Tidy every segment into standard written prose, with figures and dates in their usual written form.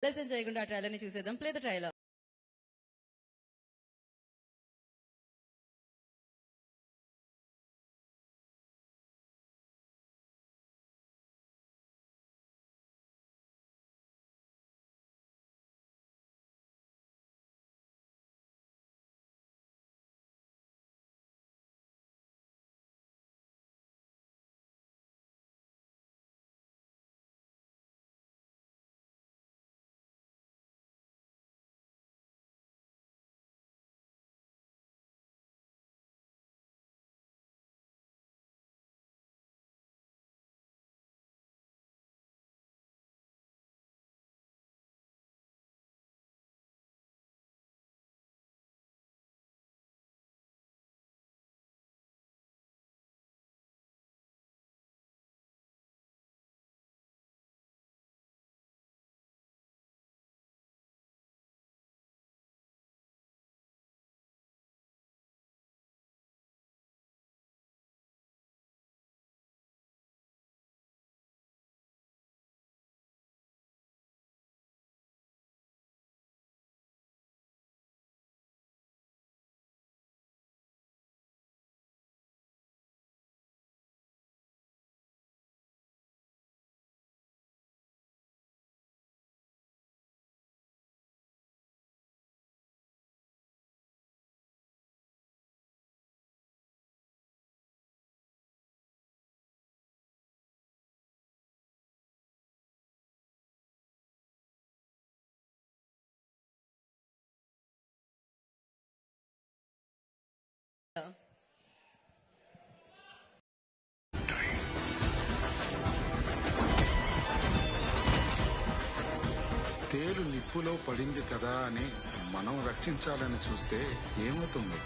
Lesson చేయకుండా ఆ trailer ని చూసేద్దాం. Play the trailer. తేలు నిప్పులో పడింది కదా అని మనం రక్షించాలని చూస్తే ఏమవుతుంది?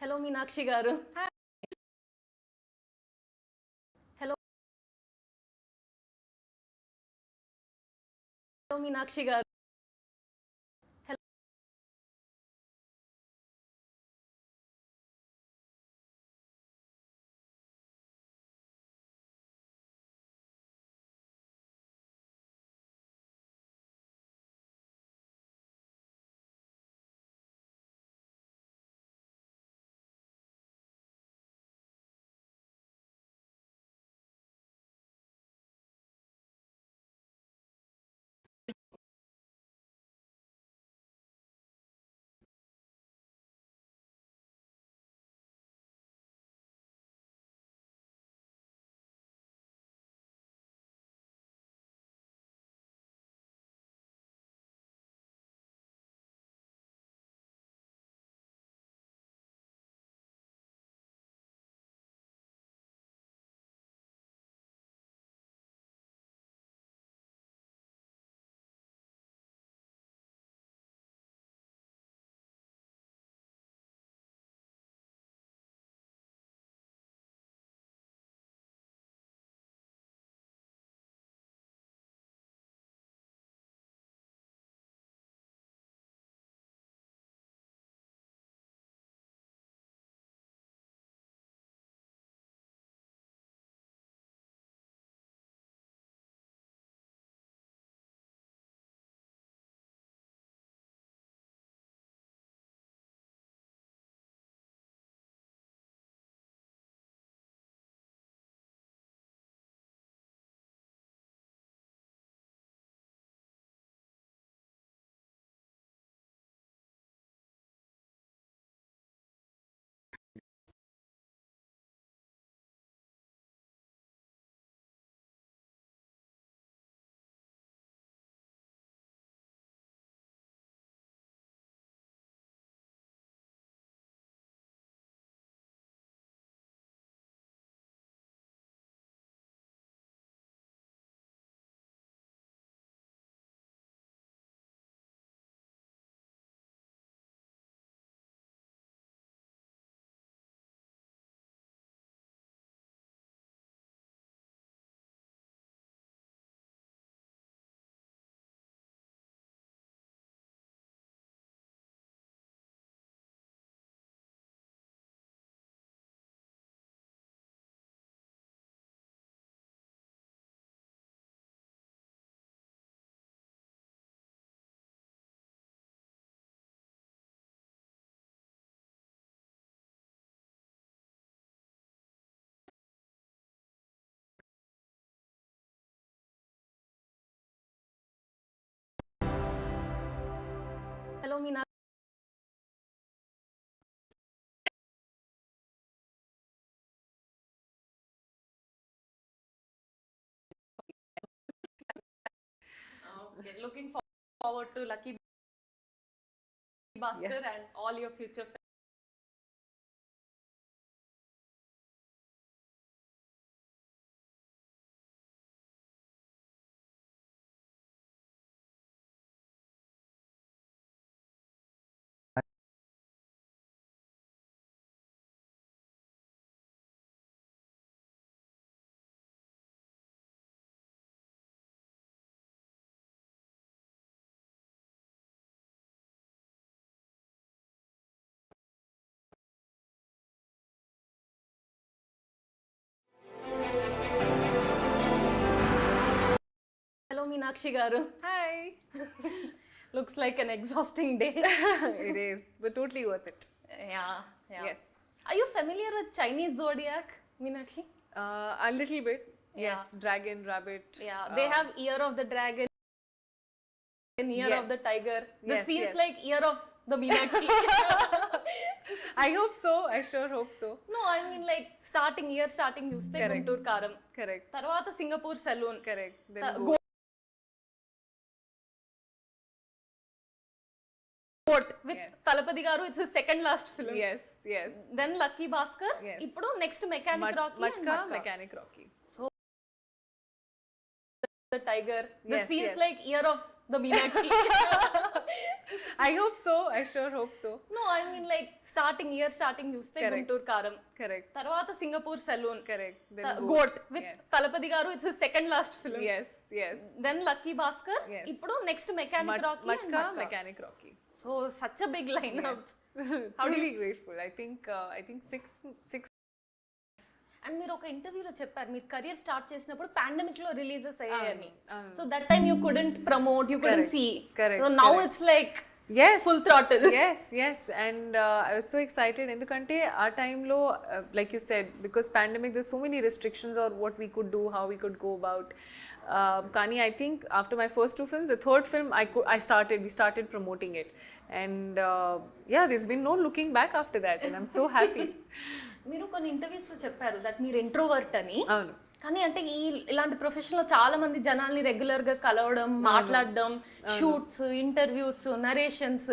హలో మీనాక్షి గారు. హలో మీనాక్షి గారు. Hello Meenakshi. Okay, looking forward to Lucky Bhaskar and all your future. Hello Meenakshi garu. Hi. Looks like an exhausting day. It is, but totally worth it. Yeah. Yes. Are you familiar with Chinese zodiac, Meenakshi? A little bit. Yeah. Yes. Dragon, rabbit. Yeah. They have year of the dragon, year of the Yes. tiger. This Yes, feels yes. like year of the Meenakshi. I hope so. I sure hope so. No, I mean like starting చూస్తే Correct. Guntur Kaaram, Correct. తర్వాత Singapore saloon, Correct. Then GOAT with Yes. Thalapathy garu, it's second last film. Yes. Yes. Then lucky Bhaskar, Yes. ఇప్పుడు next mechanic Rocky, Matka, Mechanic Rocky. the tiger. This Yes, feels yes. like year of the Meenakshi. I hope so. I sure hope so. No, I mean like starting చూస్తే Correct. Guntur Kaaram, Correct. తర్వాత Singapore saloon, Correct. Then GOAT with Yes. Thalapathy garu, it's second last film. Yes. Yes. Then lucky Bhaskar, Yes. ఇప్పుడు next mechanic Rocky, Matka, Mechanic Rocky. So such a big line up. Truly grateful. I think six. And మీరు ఒక ఇంటర్వ్యూలో చెప్పారు మీరు career start చేసినప్పుడు pandemic లో releases అయ్యాయని. అవును. So that time you couldn't promote, you couldn't Correct. See. Correct. So now Correct. It's like Yes. full throttle. Yes. And I was so excited ఎందుకంటే ఆ టైంలో like you said, because pandemic there's so many restrictions on what we could do, how we could go about. Kani, I think after my first two films, the third film we started promoting it, and yeah, there's been no looking back after that, and I'm so happy. మీరు కొన్ని interviews లో చెప్పారు that మీరు introvert అని. అవును. కానీ అంటే ఇలాంటి ప్రొఫెషన్ లో చాలా మంది జనాల్ని రెగ్యులర్ గా కలవడం, మాట్లాడడం, shoots, interviews, narrations,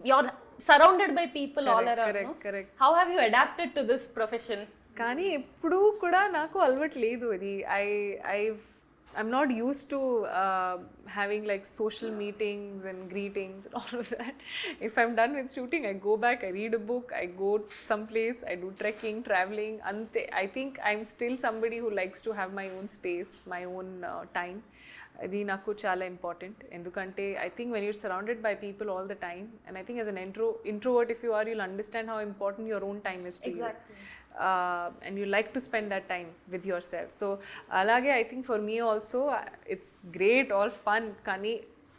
you are surrounded by people all around. Correct. How have you adapted to this profession? కానీ ఎప్పుడు కూడా నాకు అలవాటు లేదు అది. I'm not used to having like social meetings and greetings and all of that. If I'm done with shooting, I go back, I read a book, I go someplace, I do trekking, traveling. Ante, I think I'm still somebody who likes to have my own space, my own time. అది నాకు చాలా important. ఎందుకంటే I think when you're surrounded by people all the time, and I think as an introvert if you are, you'll understand how important your own time is to Exactly. you. And you like to spend that time with yourself. So alage I think for me also it's great, all fun, kani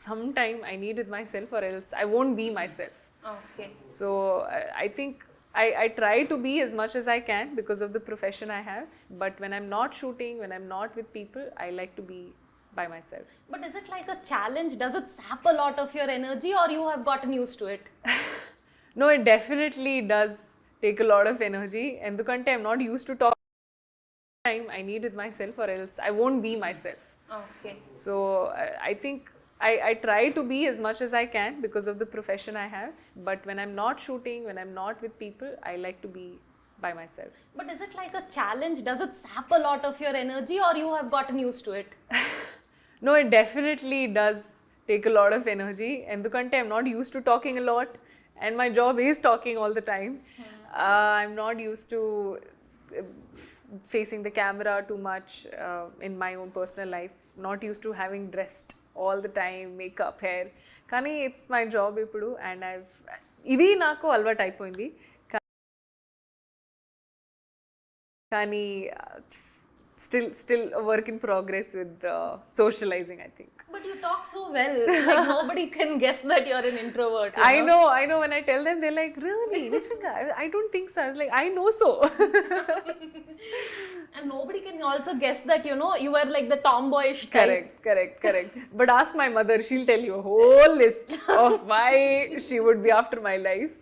sometime I need with myself or else I won't be myself. Okay. So I think I try to be as much as I can because of the profession I have, but when I'm not shooting, when I'm not with people, I like to be by myself. But is it like a challenge? Does it sap a lot of your energy or you have gotten used to it? No, it definitely does take a lot of energy. ఎందుకంటే I'm not used to talk time I need with myself or else I won't be myself. Okay. So I think I try to be as much as I can because of the profession I have, but when I'm not shooting, when I'm not with people, I like to be by myself. But is it like a challenge? Does it sap a lot of your energy or you have gotten used to it? No, it definitely does take a lot of energy. ఎందుకంటే I'm not used to talking a lot and my job is talking all the time. I'm not used to facing the camera too much in my own personal life. Not used to having dressed all the time, makeup, hair. కానీ it's my job ఇప్పుడు, and ఇది నాకు అలవాటు అయిపోయింది. కానీ still a work in progress with socializing, I think. But you talk so well. Like nobody can guess that you're an introvert. I know. When I tell them, they're like, really? Nishanga? I don't think so. I was like, I know so. And nobody can also guess that, you were like the tomboyish type. Correct. But ask my mother, she'll tell you a whole list of why she would be after my life.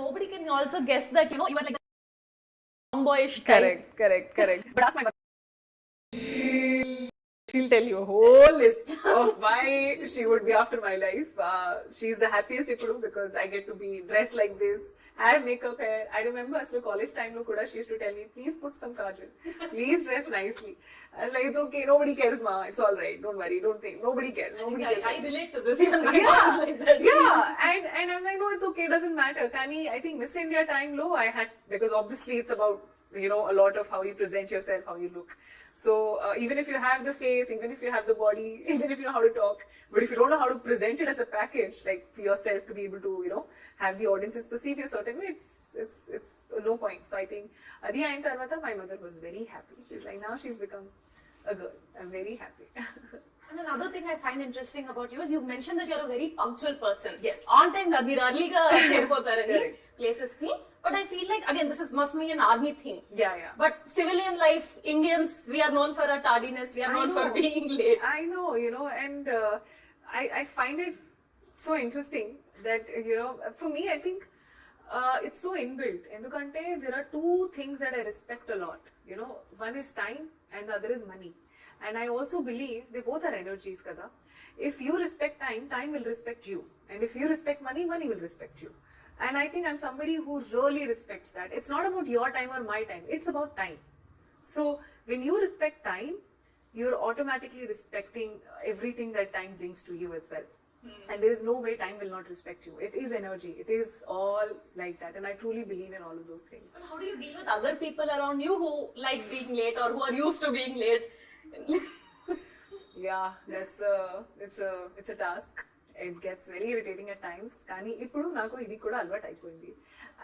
Nobody can also guess that, you were like the tomboyish type. Correct. But ask my mother. She'll tell you a whole list of why she would be after my life. She's the happiest ippudu because I get to be dressed like this, have makeup, hair. I remember as a college time lo kuda she used to tell me, please put some kajal, please dress nicely. I was like, it's okay, nobody cares, ma, it's all right, don't worry, don't think, nobody cares. I relate to this. Even I was like that. Yeah, and I'm like, no, it's okay, it doesn't matter. Kani, I think Miss India time lo I had, because obviously it's about a lot of how you present yourself, how you look. So even if you have the face, even if you have the body, even if you know how to talk, but if you don't know how to present it as a package, like for yourself to be able to, have the audiences perceive you a certain way, it's no point. So I think Adi ayin tarvata my mother was very happy. She's like, now she's become a girl. I'm very happy. And another thing I find interesting about you is you mentioned that you're a very punctual person. Yes. On time, మీరు earlyగా చేరిపోతారని places కి. But I feel like, again, this must be an army thing. Yeah. But civilian life, Indians, we are known for our tardiness. We are known for being late. I know, and I find it so interesting that, for me, I think it's so inbuilt. Endukante there are two things that I respect a lot. One is time and the other is money. And I also believe they both are energies, kada. If you respect time, time will respect you. And if you respect money, money will respect you. And I think I'm somebody who really respects that. It's not about your time or my time. It's about time. So when you respect time, you're automatically respecting everything that time brings to you as well. And there is no way time will not respect you. It is energy. It is all like that. And I truly believe in all of those things. But how do you deal with other people around you who like being late or who are used to being late? Yeah, it's a task. It gets very irritating at times. Kani ippudu naku idi kuda alvat ayipoyindi.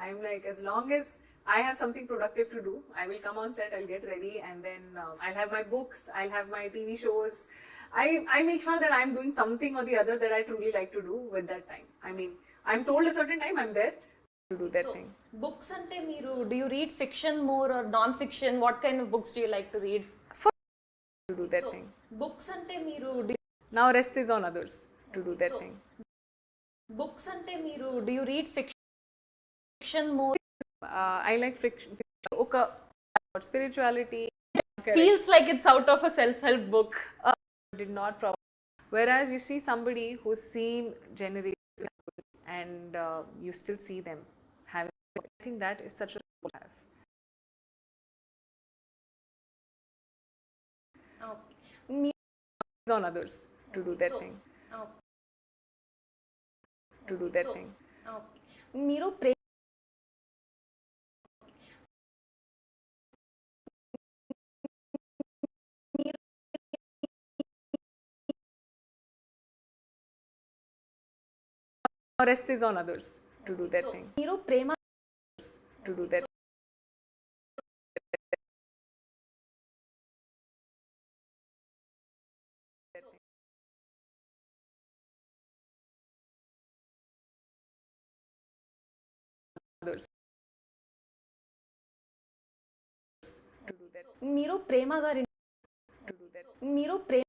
I'm like, as long as I have something productive to do, I will come on set, I'll get ready, and then I'll have my books, I'll have my TV shows. I make sure that I'm doing something or the other that I truly like to do with that time. I mean, I'm told a certain time, I'm there to do that thing. Books ante meeru, do you read fiction more or non-fiction? What kind of books do you like to read? To do that thing. Books ante meeru, Now rest is on others to do that thing. Books ante meeru, do you read fiction more? I like fiction. Okay, spirituality. Feels like it's out of a self-help book. Did not whereas you see somebody who's seen generations and you still see them having, I think that is such a to have. On others to do that thing. To do that thing. మీరు Rest is on others to do that thing. మీరు ప్రేమ To do that. Others. To do that. మీరు ప్రేమ గారి To do that. మీరు ప్రేమ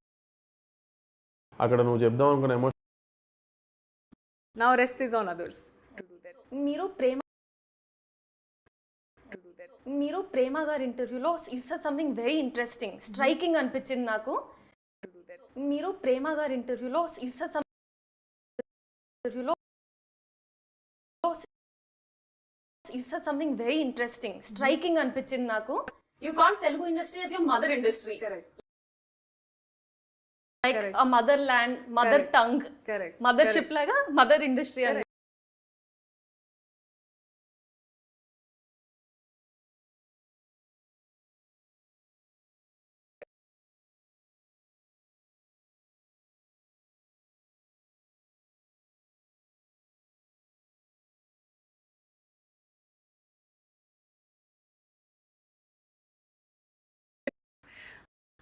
అక్కడ నువ్వు చెప్దాం అనుకున్న emotion Now rest is on others to do that. మీరు ప్రేమ To do that. మీరు ప్రేమ గారి ఇంటర్వ్యూలో you said something very interesting striking అనిపించింది నాకు. To do that. మీరు ప్రేమ గారి ఇంటర్వ్యూలో you said something very interesting striking అనిపించింది నాకు. You can't Telugu industry as your mother industry. Correct. Like Correct. a mother land, mother Correct. tongue, Correct. mothership laga mother industry అని.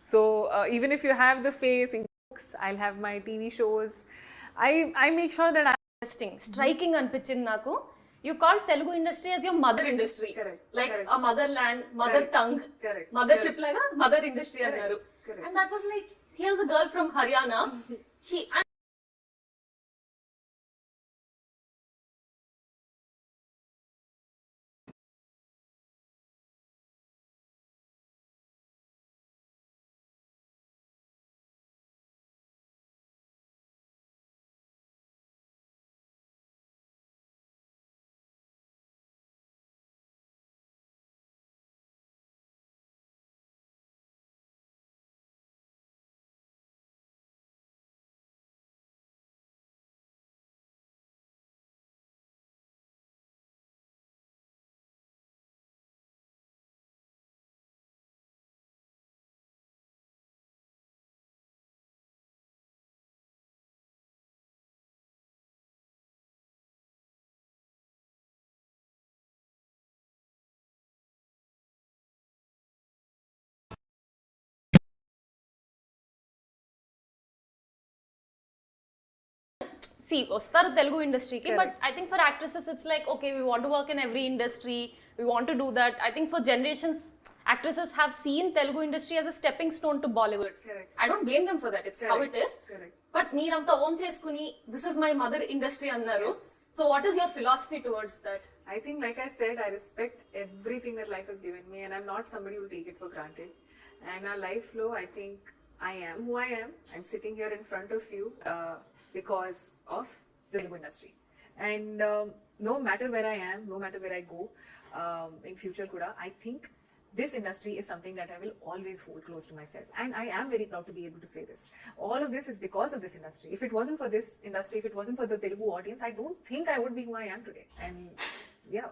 So even if you have the face in books, I'll have my TV shows. I make sure that Interesting, striking అనిపించింది నాకు. You call Telugu industry as your mother industry. Correct. Like Correct. a mother land, mother Correct. tongue, Correct. mothership laga mother industry అన్నారు. Correct. And that was like, here's a girl from Haryana. She see వస్తారు తెలుగు ఇండస్ట్రీకి. But I think for actresses it's like okay we want to work in every industry, we want to do that. I think for generations actresses have seen Telugu industry as a stepping stone to Bollywood. Correct. I don't blame them for that. It's how it is. Correct. But మీరంతా own చేసుకుని this is my mother industry అన్నారు. So what is your philosophy towards that? I think, like I said, I respect everything that life has given me, and I'm not somebody who will take it for granted. And our life flow, I think I am who I am. I'm sitting here in front of you because of the Telugu industry. And no matter where I am, no matter where I go in future kuda, I think this industry is something that I will always hold close to myself. And I am very proud to be able to say this. All of this is because of this industry. If it wasn't for this industry, if it wasn't for the Telugu audience, I don't think I would be who I am today. And yeah.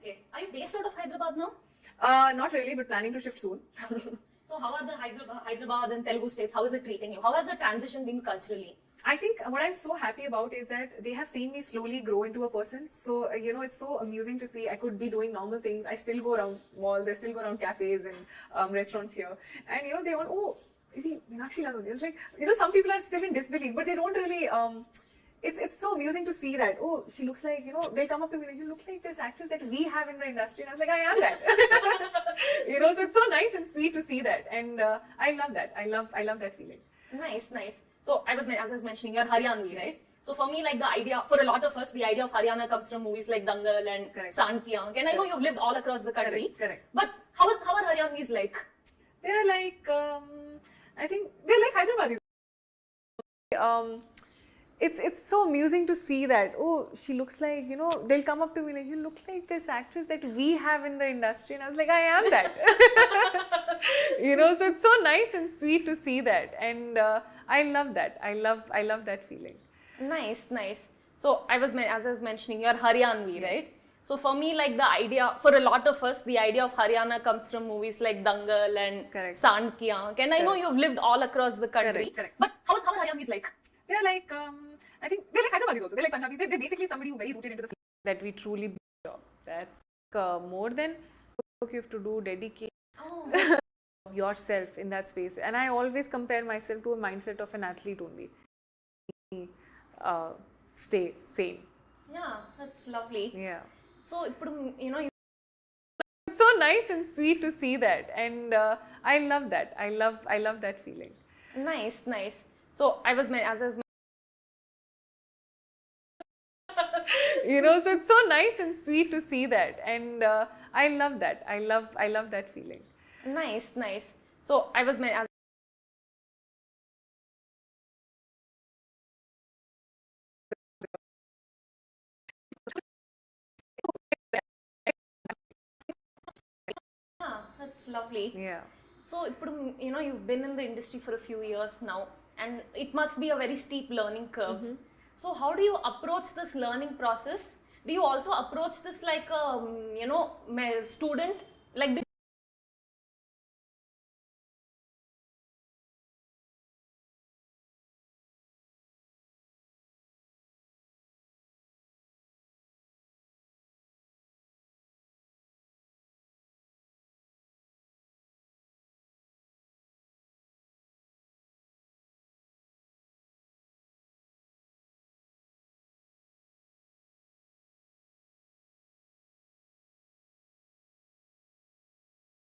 Okay. Are you based out of Hyderabad now? Not really, but planning to shift soon. So how are the Hyderabad and Telugu states? How is it treating you? How has the transition been culturally? I think what I'm so happy about is that they have seen me slowly grow into a person. So, it's so amusing to see I could be doing normal things. I still go around malls, I still go around cafes and restaurants here. And, they want, oh, Meenakshi Lagodi. It's like, some people are still in disbelief, but they don't really, it's so amusing to see that, oh, she looks like, they'll come up to me like, you look like this actress that we have in the industry. And I was like, I am that. So it's so nice and sweet to see that. And I love that. I love that feeling. Nice. So as I was mentioning, you're Haryanvi, right? So for me, like the idea, for a lot of us, the idea of Haryana comes from movies like Dangal and Sandpyank. And I know you've lived all across the country. Correct. But how are Haryanvis like? They're like, I think they're like Hyderabadis. It's so amusing to see that, oh, she looks like, they'll come up to me like, you look like this actress that we have in the industry. And I was like, I am that. So it's so nice and sweet to see that. And I love that. I love that feeling. Nice. So as I was mentioning, you're Haryanvi, right? So for me, like the idea, for a lot of us, the idea of Haryana comes from movies like Dangal and Sandpyank. And I know you've lived all across the country. Correct. But how are Haryanvis like? They're like, I think they're like Hyderabadis also. They're like Punjabis. They're basically somebody who's very rooted into the that we truly job. That's more than work you have to do, dedicate yourself in that space. And I always compare myself to a mindset of an athlete only. Stay sane. Yeah, that's lovely. Yeah. So, it's so nice and sweet to see that. And I love that. I love that feeling. Nice. So as I was so it's so nice and sweet to see that. And I love that. I love that feeling. Nice. So as that's lovely. Yeah. So, you've been in the industry for a few years now, and it must be a very steep learning curve. So, how do you approach this learning process? Do you also approach this like a, student? Like,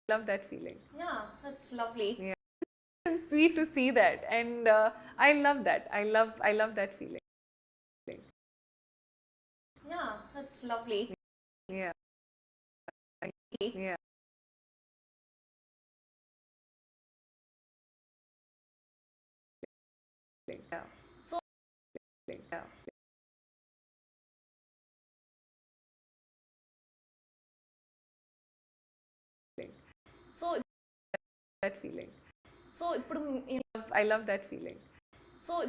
Love that feeling. yeah, that's lovely. Yeah. It's sweet to see that. And I love that. I love that feeling. Yeah, that's lovely. Yeah. Yeah. Yeah. So, Yeah. So, That feeling. so I love that feeling. So,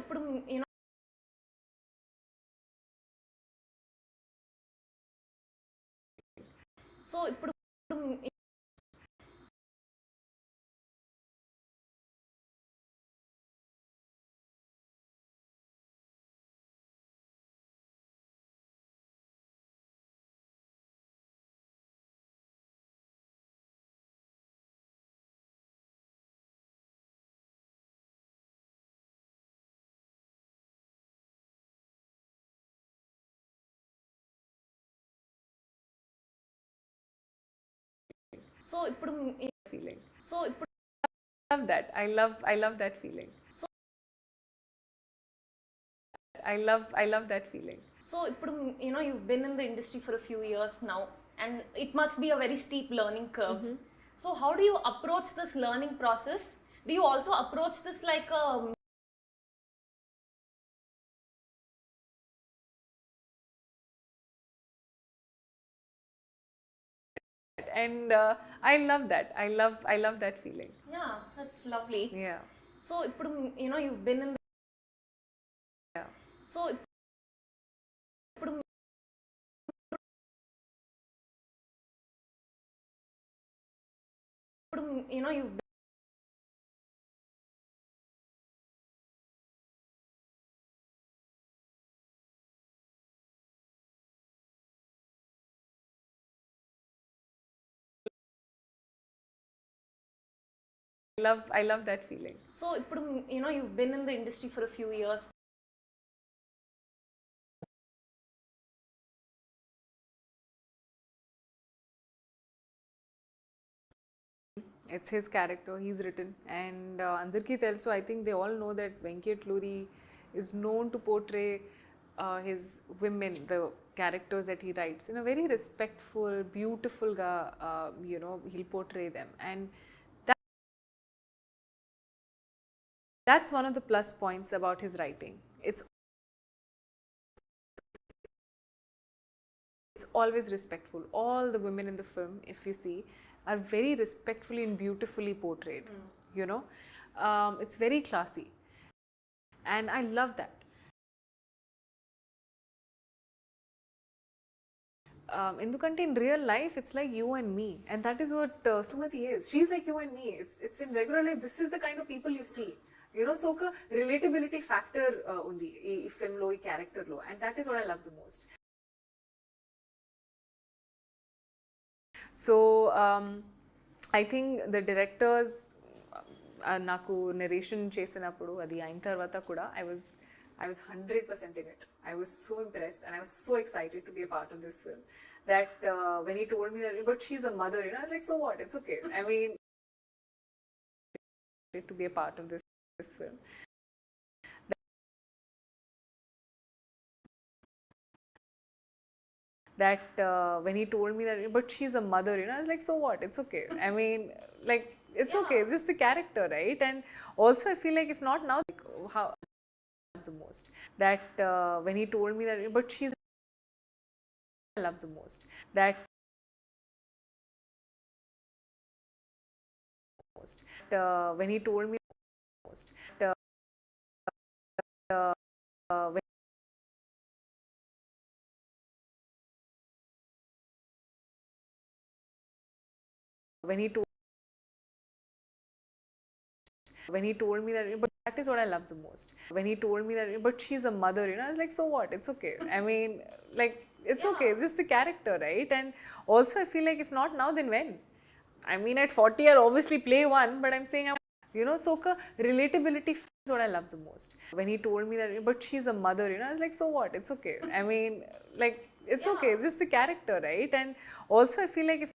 Feeling. So, I love that. I love that feeling. I love that feeling. So, you've been in the industry for a few years now, and it must be a very steep learning curve. So, how do you approach this learning process? Do you also approach this like a and I love that. I love that feeling. Yeah, that's lovely. Yeah. So ఇప్పుడు you've been in Yeah. so ఇప్పుడు you've I love that feeling. so ఇప్పుడు you've been in the industry for a few years. It's his character, he's written, and andarki telsu. I think they all know that Venkat Luri is known to portray his women, the characters that he writes, in a very respectful, beautiful ga, he'll portray them, and that's one of the plus points about his writing. It's always respectful. All the women in the film, if you see, are very respectfully and beautifully portrayed. It's very classy, and I love that. Endukante in real life it's like you and me, and that is what Sumati is. She's like you and me. It's in regular life. This is the kind of people you see. So a relatability factor undi ee film lo, ee character lo, and that is what I love the most. So I think the directors నాకు narration చేసినప్పుడు అది అయిన తర్వాత కూడా I was 100% in it. I was so impressed and I was so excited to be a part of this film that when he told me that, but she's a mother, I was like, so what? It's okay. I mean, to be a part of this film. That when he told me that, but she's a mother, I was like, so what? It's okay. I mean, like, it's okay. It's just a character, right? And also, I feel like if not now, like, how the most. That when he told me that, but she's, I love the most. That when he told me most. When he told me that, but that is what I love the most. When he told me that, but she's a mother, I was like, so what? It's okay. I mean, like, it's okay. It's just a character, right? And also, I feel like if not now, then when? I mean, at 40, I'll obviously play one, but I'm saying, so relatability is what I love the most. When he told me that, but she's a mother, I was like, so what? It's okay. I mean, like, it's okay. It's just a character, right? And also, I feel like if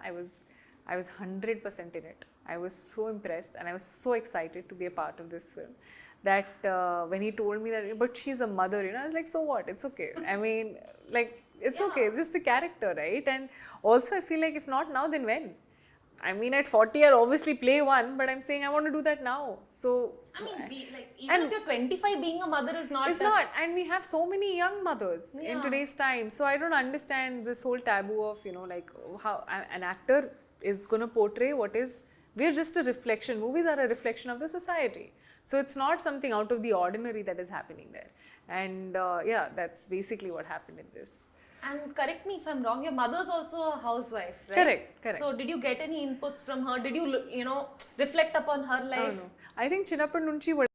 I was 100% in it. I was so impressed and I was so excited to be a part of this film that when he told me that, but she's a mother, I was like, so what? It's okay. I mean, like, it's okay. It's just a character, right? And also, I feel like if not now, then when? I mean, at 40, I'll obviously play one, but I'm saying I want to do that now. So, I mean, even if you're 25, being a mother is not. It's not. And we have so many young mothers in today's time. So I don't understand this whole taboo of, like how an actor is going to portray what is. We're just a reflection. Movies are a reflection of the society. So it's not something out of the ordinary that is happening there. And yeah, that's basically what happened in this. And correct me if I'm wrong, your mother's also a housewife, right? Correct. So did you get any inputs from her? Did you, reflect upon her life? No. I think Chinappadi nunchi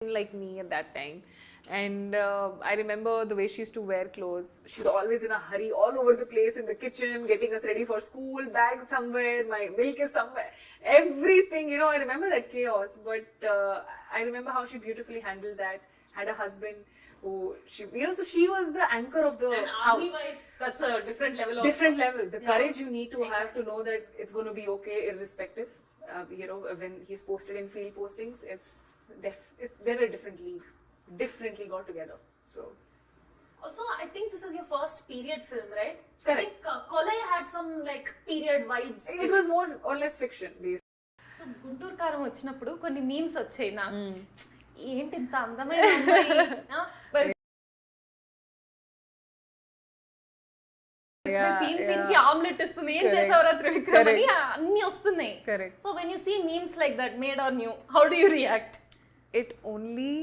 like me at that time. And I remember the way she used to wear clothes. She's always in a hurry, all over the place in the kitchen, getting us ready for school, bags somewhere, my milk is somewhere, everything, I remember that chaos. But I remember how she beautifully handled that, had a husband who, so she was the anchor of the house. Army wives, that's a different level of... Different level. The courage you need to have to know that it's going to be okay irrespective. When he's posted in field postings, they're a different league. Differently got together. So also, I think this is your first period film, right? Correct. I think Kolai had some like period vibes. It was more or less fiction based. So Guntur కారం వచ్చినప్పుడు కొన్ని memes వచ్చాయి నాకు ఏంటి ఇంత అందమైన అమ్మాయి, scene కి ఆమ్లెట్ ఇస్తుంది, ఏం చేసావురా త్రివిక్రమ్ అని అన్ని వస్తున్నాయి. So when you see memes like that made are new, how do you react? It only,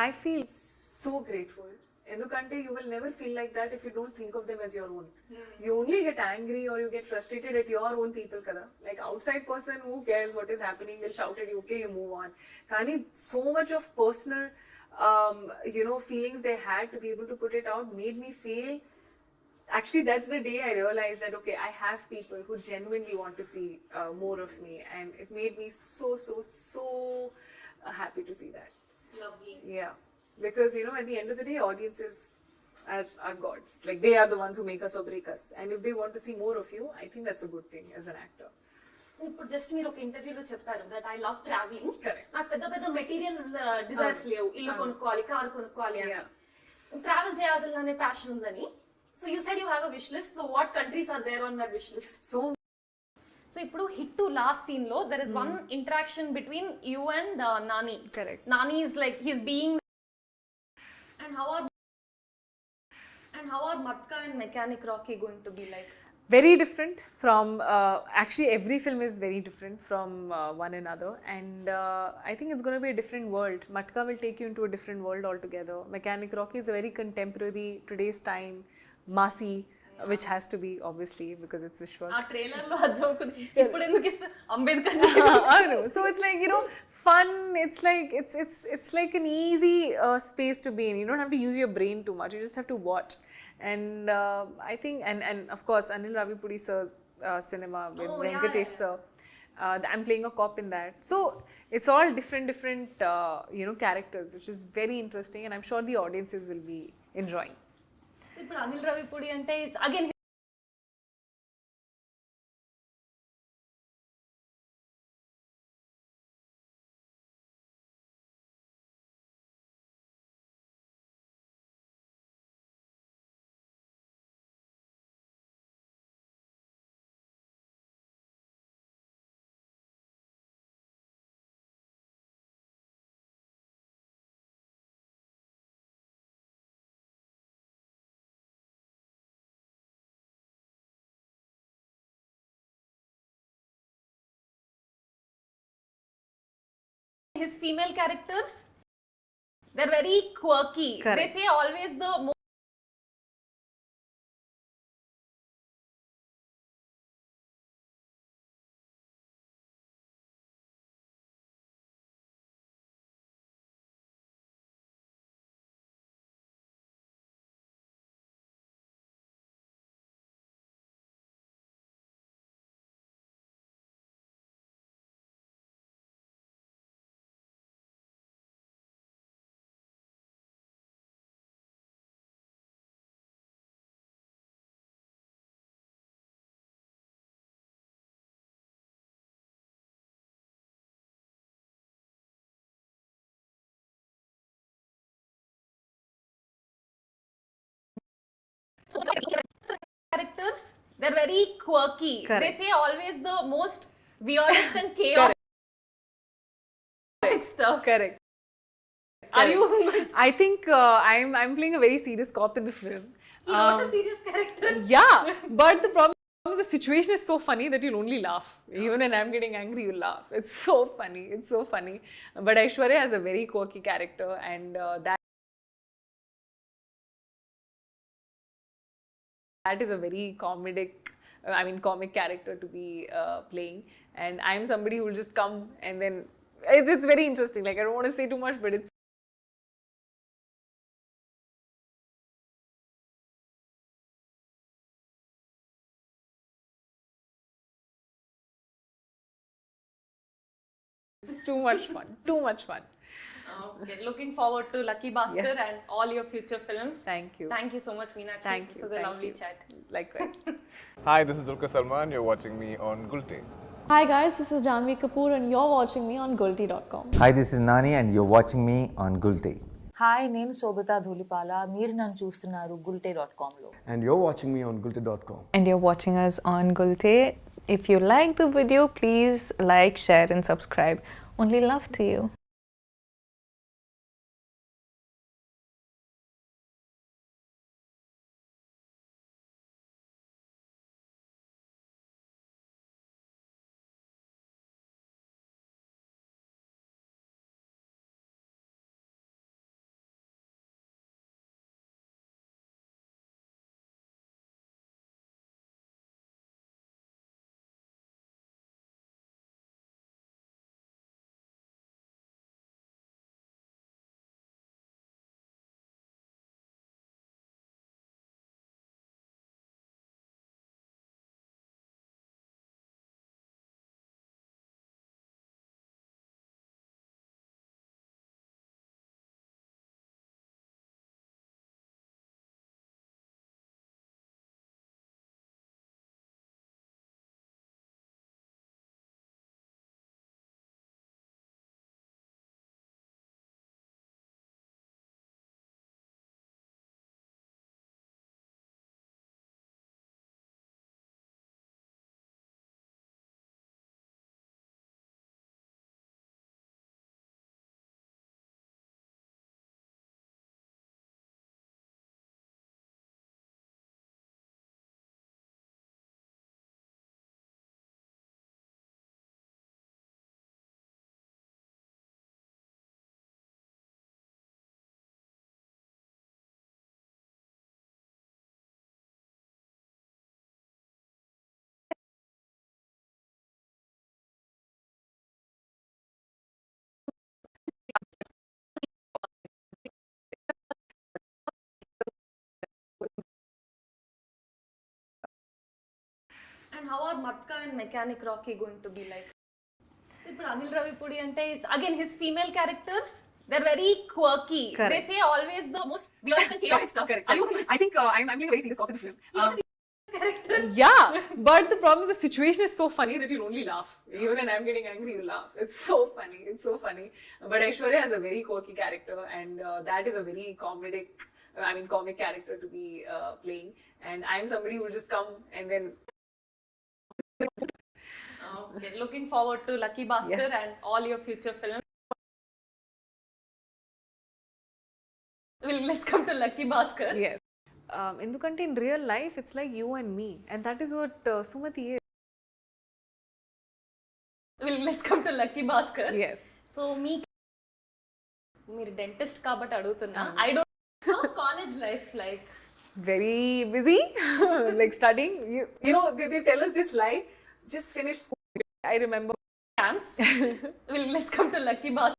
I feel so grateful. Endukante you will never feel like that if you don't think of them as your own. You only get angry or you get frustrated at your own people kada. Like outside person, who cares what is happening, they'll shout at you, okay, you move on. Kani so much of personal feelings they had to be able to put it out made me feel, actually that's the day I realized that okay, I have people who genuinely want to see more of me, and it made me so happy to see that. Lovely. Yeah, because at the end of the day, audiences are gods. Like they are the ones who make us or break us, and if they want to see more of you, I think that's a good thing as an actor. ఇప్పుడు just మీరు ఒక ఇంటర్వ్యూలో చెప్పారు that I love travelling, నాకు పెద్ద పెద్ద material desires లేవు, ఇల్లు కొనుక్కోవాలి, కార్ కొనుక్కోవాలి అని, ట్రావెల్ చేయాల్సిన ప్యాషన్ ఉందని. So you said you have a wish list, so what countries are there on that wish list? So ఇప్పుడు హిట్ టు లాస్ట్ సీన్ లో there is one interaction between you and Nani. Correct. Nani is like he's being, and how are Matka and Mechanic Rocky going to be like? Very different from actually every film is very different from one another, and I think it's going to be a different world. Matka will take you into a different world altogether. Mechanic Rocky is a very contemporary, today's time, massy, which has to be obviously because it's Vishwa. ఆ trailer లో ఆ joke ఇప్పుడు ఎందుకు ఇస్తా Ambedkar I know. So it's like fun. It's like an easy space to be in. You don't have to use your brain too much. You just have to watch. And I think and of course Anil Ravipudi sir cinema with Venkatesh sir. I'm playing a cop in that. So it's all different characters, which is very interesting, and I'm sure the audiences will be enjoying. ఇప్పుడు అనిల్ రవిపూడి అంటే again his female characters, they're very quirky. Correct. They say always the characters, they're very quirky. Correct. They say always the most weirdest and chaotic stuff. Correct. Are you? I think I'm playing a very serious cop in the film. You're not a serious character. Yeah, but the problem is the situation is so funny that you'll only laugh. Even when I'm getting angry, you'll laugh. It's so funny. It's so funny. But Aishwarya has a very quirky character, and that is a very comic character to be playing. And I'm somebody who will just come and then it's very interesting. Like, I don't want to say too much, but it's too much fun. Too much fun. Okay, looking forward to Lucky Bhaskar Yes. and all your future films. Thank you. Thank you so much, Meenakshi. Thank This you. was a Thank lovely you. chat. Likewise. Hi, this is Dulquer Salman. You're watching me on Gulte. Hi guys, this is Janvi Kapoor and you're watching me on Gulte.com. Hi, this is Nani and you're watching me on Gulte. Hi నేను శోభిత ధూళిపాల, మీరు నన్ను చూస్తున్నారు Gulte.comలో. And you're watching me on Gulte.com. And you're watching us on Gulte. If you like the video, please like, share and subscribe. Only love to you. And how are Matka and Mechanic Rocky going to be like? ఇప్పుడు అనిల్ రావిపూడి అంటే again his female characters they are very quirky they say always the most weirdest and chaotic stuff. I think I'm really very serious about the film. Yeah, but the problem is the situation is so funny that you'll only laugh. Even when I'm getting angry, you laugh. It's so funny. It's so funny. But Aishwarya has a very quirky character, and that is a very comic character to be playing. And I'm somebody who will just come and then. Okay, looking forward to Lucky Bhaskar Yes. and all your future films. Let's come to Lucky Bhaskar. Yes. ఎందుకంటే in real life it's like you and me, and that is what Sumati is. Let's come to Lucky Bhaskar. Yes. So మీరు dentist కాబట్టి అడుగుతున్నా I don't house college life like Very busy, like studying. You know, they tell us this lie. Just finish school. I remember camps. Let's come to Lucky Bhaskar.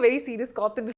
very serious cop in the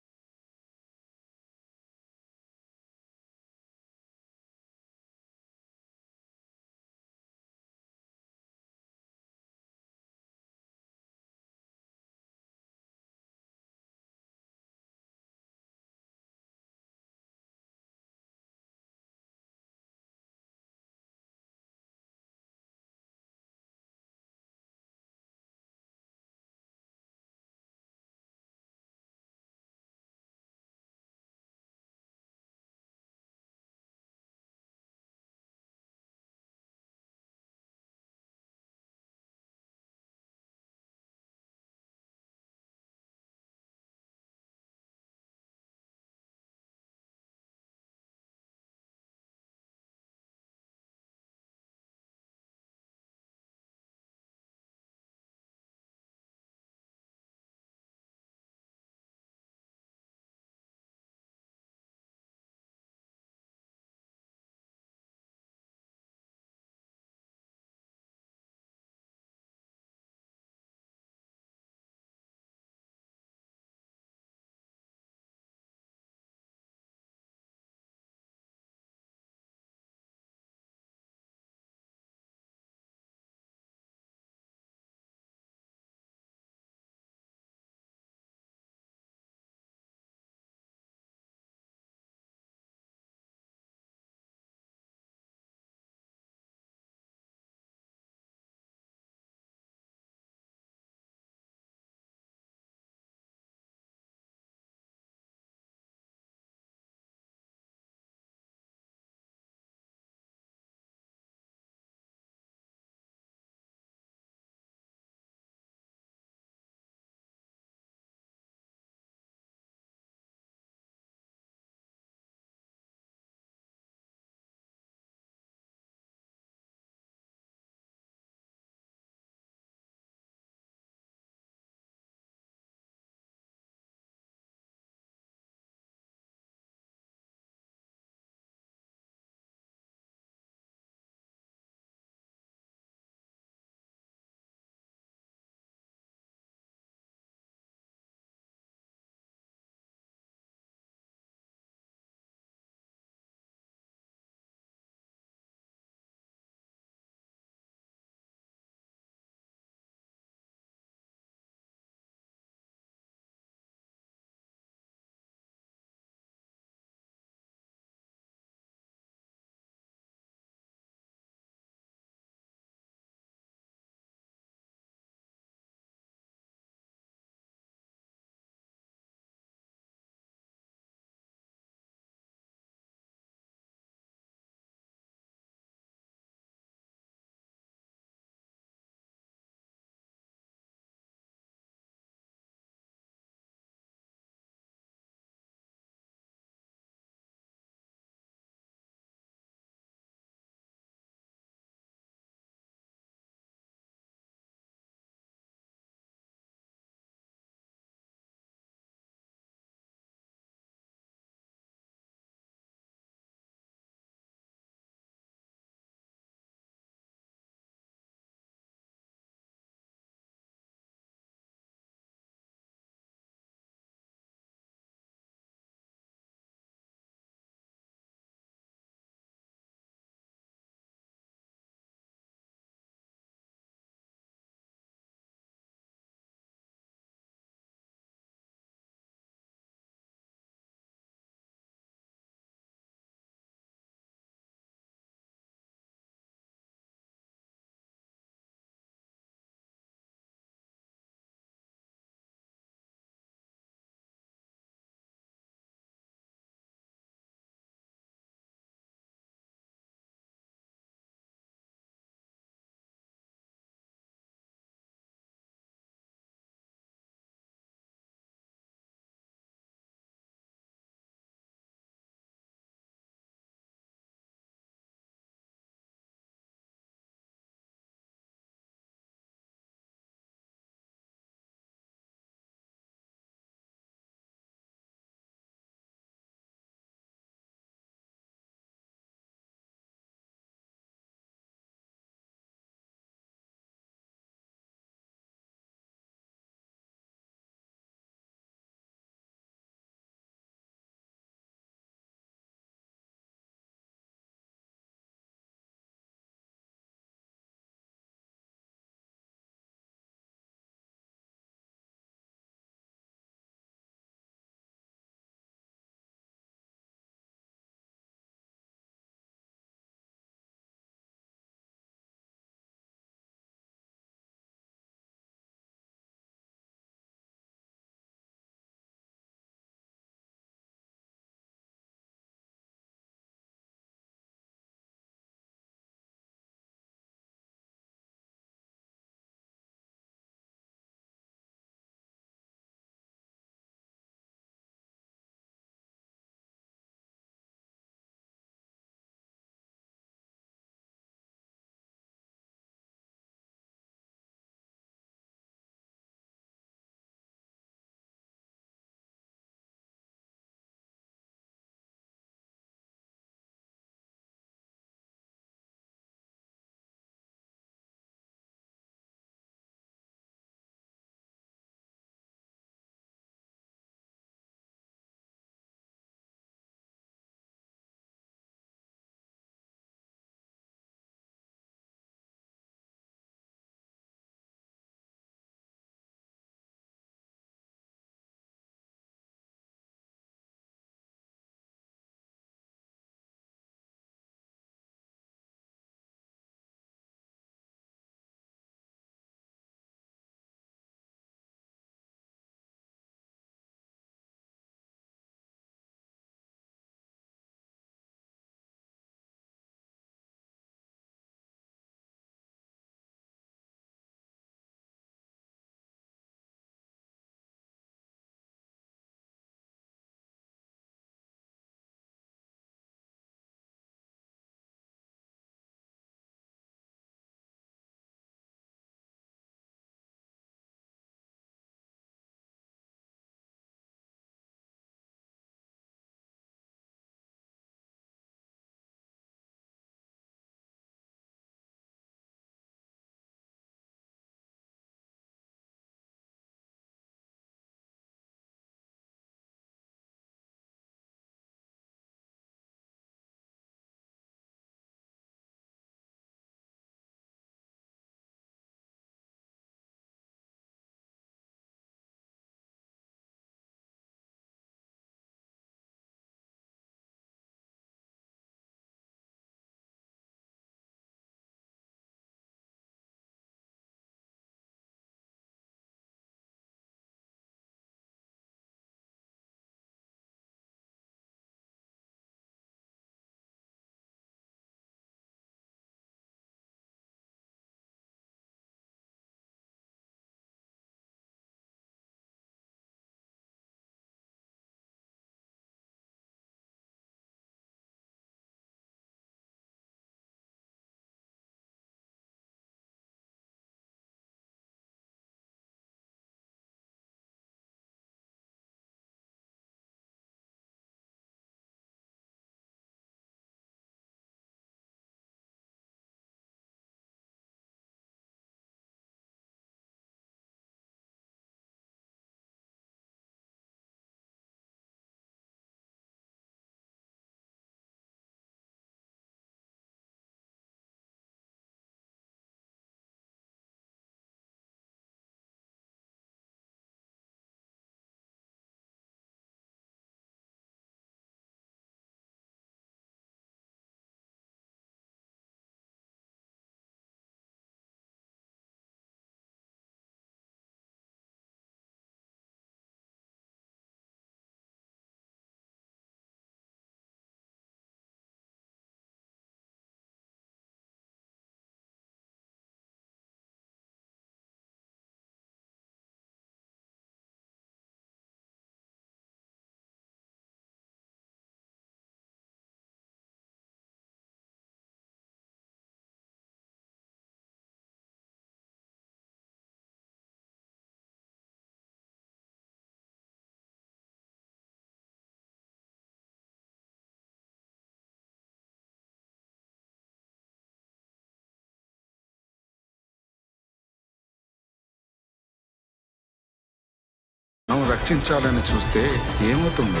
మనం రక్షించాలని చూస్తే ఏమవుతుంది?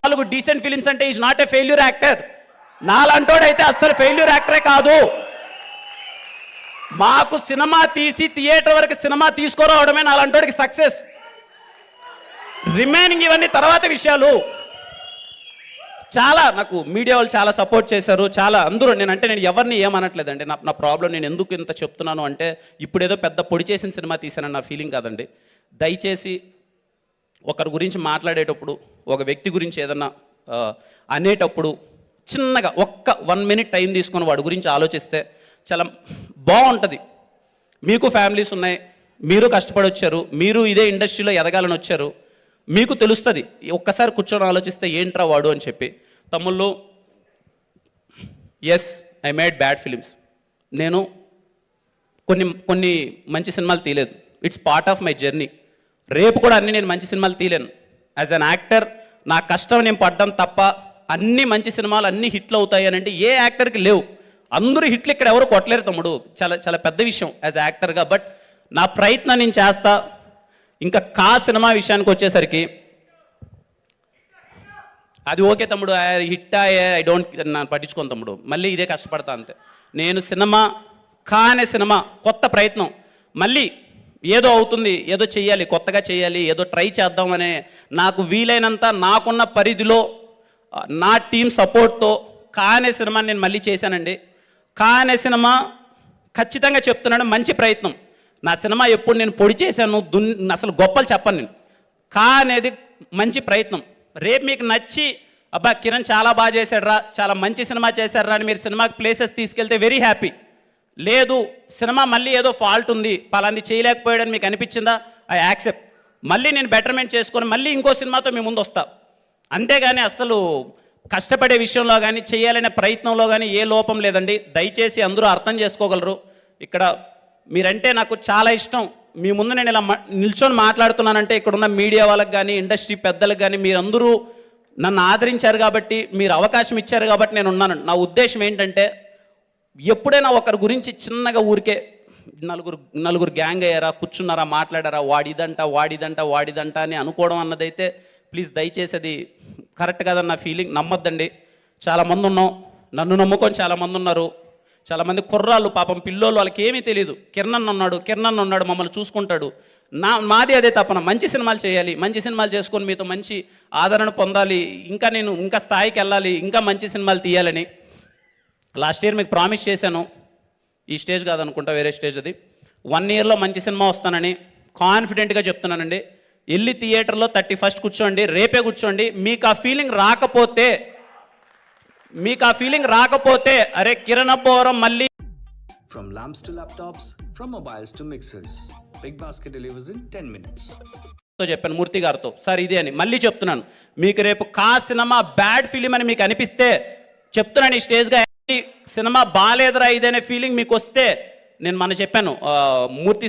4 decent films అంటే is not a failure actor. నాలంటోడైతే అస్సలు failure యాక్టరే కాదు. మాకు cinema తీసి థియేటర్ వరకు సినిమా తీసుకురావడమే నాలంటోడికి సక్సెస్. రిమైనింగ్ ఇవన్నీ తర్వాత విషయాలు. చాలా నాకు మీడియా వాళ్ళు చాలా సపోర్ట్ చేశారు. చాలా అందరూ నేను ఎవరిని ఏమనట్లేదండి. నా ప్రాబ్లం నేను ఎందుకు ఇంత చెప్తున్నాను అంటే ఇప్పుడేదో పెద్ద పొడి చేసిన సినిమా తీసానని నా ఫీలింగ్ కాదండి. దయచేసి ఒకరి గురించి మాట్లాడేటప్పుడు, ఒక వ్యక్తి గురించి ఏదన్నా అనేటప్పుడు చిన్నగా 1 మినిట్ టైం తీసుకొని వాడి గురించి ఆలోచిస్తే చాలా బాగుంటుంది. మీకు ఫ్యామిలీస్ ఉన్నాయి, మీరు కష్టపడి వచ్చారు, మీరు ఇదే ఇండస్ట్రీలో ఎదగాలని వచ్చారు, మీకు తెలుస్తుంది. ఒక్కసారి కూర్చొని ఆలోచిస్తే ఏంట్రా వాడు అని చెప్పి. తమ్ముళ్ళు, yes I made bad films. నేను కొన్ని మంచి సినిమాలు తీయలేదు. It's part of my journey. రేపు కూడా అన్ని నేను మంచి సినిమాలు తీయలేను. యాజ్ అన్ యాక్టర్ నా కష్టం నేను పడ్డం తప్ప అన్ని మంచి సినిమాలు అన్ని హిట్లు అవుతాయి అని అంటే ఏ యాక్టర్కి లేవు. అందరూ హిట్లు ఇక్కడ ఎవరు కొట్టలేరు తమ్ముడు. చాలా చాలా పెద్ద విషయం యాజ్ యాక్టర్గా. బట్ నా ప్రయత్నం నేను చేస్తా. ఇంకా సినిమా విషయానికి వచ్చేసరికి అది ఓకే తమ్ముడు, హిట్ ఐ డోంట్ నన్ను పట్టించుకోను తమ్ముడు. మళ్ళీ ఇదే కష్టపడతా అంతే. నేను సినిమా అనే సినిమా కొత్త ప్రయత్నం, మళ్ళీ ఏదో అవుతుంది, ఏదో చెయ్యాలి, కొత్తగా చేయాలి, ఏదో ట్రై చేద్దామనే నాకు వీలైనంత నాకున్న పరిధిలో నా టీం సపోర్ట్తో అనే సినిమాని నేను మళ్ళీ చేశానండి. అనే సినిమా ఖచ్చితంగా చెప్తున్నాను మంచి ప్రయత్నం. నా సినిమా ఎప్పుడు నేను పొడి చేశాను అసలు గొప్పలు చెప్పను నేను. అనేది మంచి ప్రయత్నం. రేపు మీకు నచ్చి అబ్బా కిరణ్ చాలా బాగా చేశాడురా, చాలా మంచి సినిమా చేశాడురా అని మీరు సినిమాకి ప్లేసెస్ తీసుకెళ్తే వెరీ హ్యాపీ. లేదు సినిమా మళ్ళీ ఏదో ఫాల్ట్ ఉంది, పలాంది చేయలేకపోయాడని మీకు అనిపించిందా, ఐ యాక్సెప్ట్. మళ్ళీ నేను బెటర్మెంట్ చేసుకొని మళ్ళీ ఇంకో సినిమాతో మీ ముందు వస్తా. అంతేగాని అసలు కష్టపడే విషయంలో కానీ చేయాలనే ప్రయత్నంలో కానీ ఏ లోపం లేదండి. దయచేసి అందరూ అర్థం చేసుకోగలరు. ఇక్కడ మీరంటే నాకు చాలా ఇష్టం. మీ ముందు నేను ఇలా నిల్చొని మాట్లాడుతున్నానంటే ఇక్కడున్న మీడియా వాళ్ళకి కానీ ఇండస్ట్రీ పెద్దలకు కానీ మీరందరూ నన్ను ఆదరించారు కాబట్టి, మీరు అవకాశం ఇచ్చారు కాబట్టి నేను ఉన్నాను. నా ఉద్దేశం ఏంటంటే ఎప్పుడైనా ఒకరి గురించి చిన్నగా ఊరికే నలుగురు గ్యాంగ్ అయ్యారా, కూర్చున్నారా, మాట్లాడారా, వాడిదంట అని అనుకోవడం అన్నదైతే ప్లీజ్ దయచేసి అది కరెక్ట్ కాదన్న ఫీలింగ్ నమ్మొద్దండి. చాలామంది ఉన్నాం, నన్ను నమ్ముకొని చాలామంది ఉన్నారు. చాలామంది కుర్రాళ్ళు పాపం పిల్లోళ్ళు, వాళ్ళకి ఏమీ తెలియదు. కిరణ్ ఉన్నాడు మమ్మల్ని చూసుకుంటాడు. మాది అదే తపన, మంచి సినిమాలు చేయాలి, మంచి సినిమాలు చేసుకొని మీతో మంచి ఆదరణ పొందాలి, నేను ఇంకా స్థాయికి వెళ్ళాలి, ఇంకా మంచి సినిమాలు తీయాలని. లాస్ట్ ఇయర్ మీకు ప్రామిస్ చేశాను. ఈ స్టేజ్ కాదనుకుంటా, వేరే స్టేజ్ అది. 1 ఇయర్లో మంచి సినిమా వస్తానని కాన్ఫిడెంట్గా చెప్తున్నానండి. వెళ్ళి థియేటర్లో 31st కూర్చోండి, రేపే కూర్చోండి. మీకు ఆ ఫీలింగ్ రాకపోతే అరే కిరణ్ అబ్బవరం మళ్ళీ. From lamps to laptops, from mobiles to mixers, Big Basket delivers in 10 minutes. చెప్పాను మూర్తి గారితో, సార్ ఇదే అని మళ్ళీ చెప్తున్నాను. మీకు రేపు సినిమా బ్యాడ్ ఫిలిం అని మీకు అనిపిస్తే చెప్తున్నాను ఈ స్టేజ్గా, సినిమా బాలేదురా ఇదనే ఫీలింగ్ మీకు వస్తే నేను చెప్పాను మూర్తి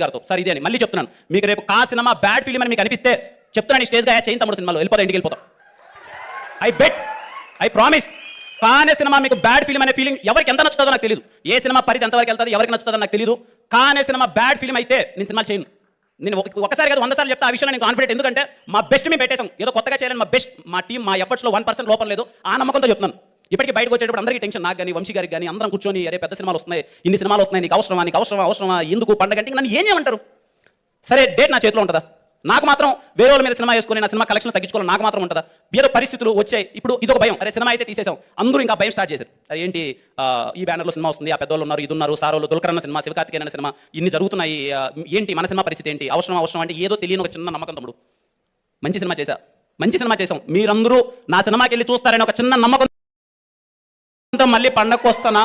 గారితో, సార్ ఇదే అని మళ్ళీ చెప్తున్నాను. మీకు రేపు సినిమా బ్యాడ్ ఫిలిం అని మీకు అనిపిస్తే చెప్తున్నాను ఈ స్టేజ్గా, చేయి తమ్ముడు సినిమాలో వెళ్ళిపోతా, ఇంటికి వెళ్ళిపోతాం. I promise. అనే సినిమా మీకు బ్యాడ్ ఫిలిం అనే ఫీలింగ్ ఎవరికి ఎంత నచ్చుతుందో నాకు తెలియదు. ఏ సినిమా పరిధి ఎంతవరకు వెళ్తుంది, ఎవరికి నచ్చుతుందో నాకు తెలియదు. అనే సినిమా బ్యాడ్ ఫిలిం అయితే నేను సినిమా చేయను. నేను ఒకసారి కాదు 100 సార్లు చెప్తా ఆ విషయంలో నేను కాన్ఫిడెంట్. ఎందుకంటే మా బెస్ట్ మేము పెట్టేసాం. ఏదో కొత్తగా చేయాలని మా బెస్ట్, మా టీం, మా ఎఫర్ట్స్లో 1% లోపం లేదు. ఆ నమ్మకంతో చెప్తున్నాను. ఇప్పటికీ బయటకు వచ్చేటప్పుడు అందరికీ టెన్షన్, నాకు కానీ వంశీ గారికి కానీ అందరం కూర్చొని అరే పెద్ద సినిమాలు వస్తున్నాయి, ఇన్ని సినిమాలు వస్తున్నాయి, నీకు అవసరమా ఎందుకు పండగ అంటే నన్ను ఏం చేయమంటారు? సరే డేట్ నా చేతిలో ఉంటుందా? నాకు మాత్రం వేరే వాళ్ళ మీద సినిమా వేసుకుని నా సినిమా కలెక్షన్ తగ్గించుకోవాలి నాకు మాత్రం ఉంటుందా? ఏదో పరిస్థితులు వచ్చాయి. ఇప్పుడు ఇదొక భయం, అరే సినిమా అయితే తీసేసాం, అందరూ ఇంకా భయం స్టార్ట్ చేశారు. అరే ఏంటి ఈ బ్యానర్లో సినిమా వస్తుంది, ఆ పెద్దవాళ్ళు ఉన్నారు, ఇది ఉన్నారు, సారోళ్ళు, దుల్కరన్న సినిమా, శివకార్తికేయన సినిమా, ఇన్ని జరుగుతున్నాయి, ఏంటి మన సినిమా పరిస్థితి ఏంటి, అవసరం అంటే ఏదో తెలియని ఒక చిన్న నమ్మకం తమ్ముడు. మంచి సినిమా చేసాం, మీరందరూ నా సినిమాకి వెళ్ళి చూస్తారని ఒక చిన్న నమ్మకం మళ్ళీ పండగకు వస్తానా,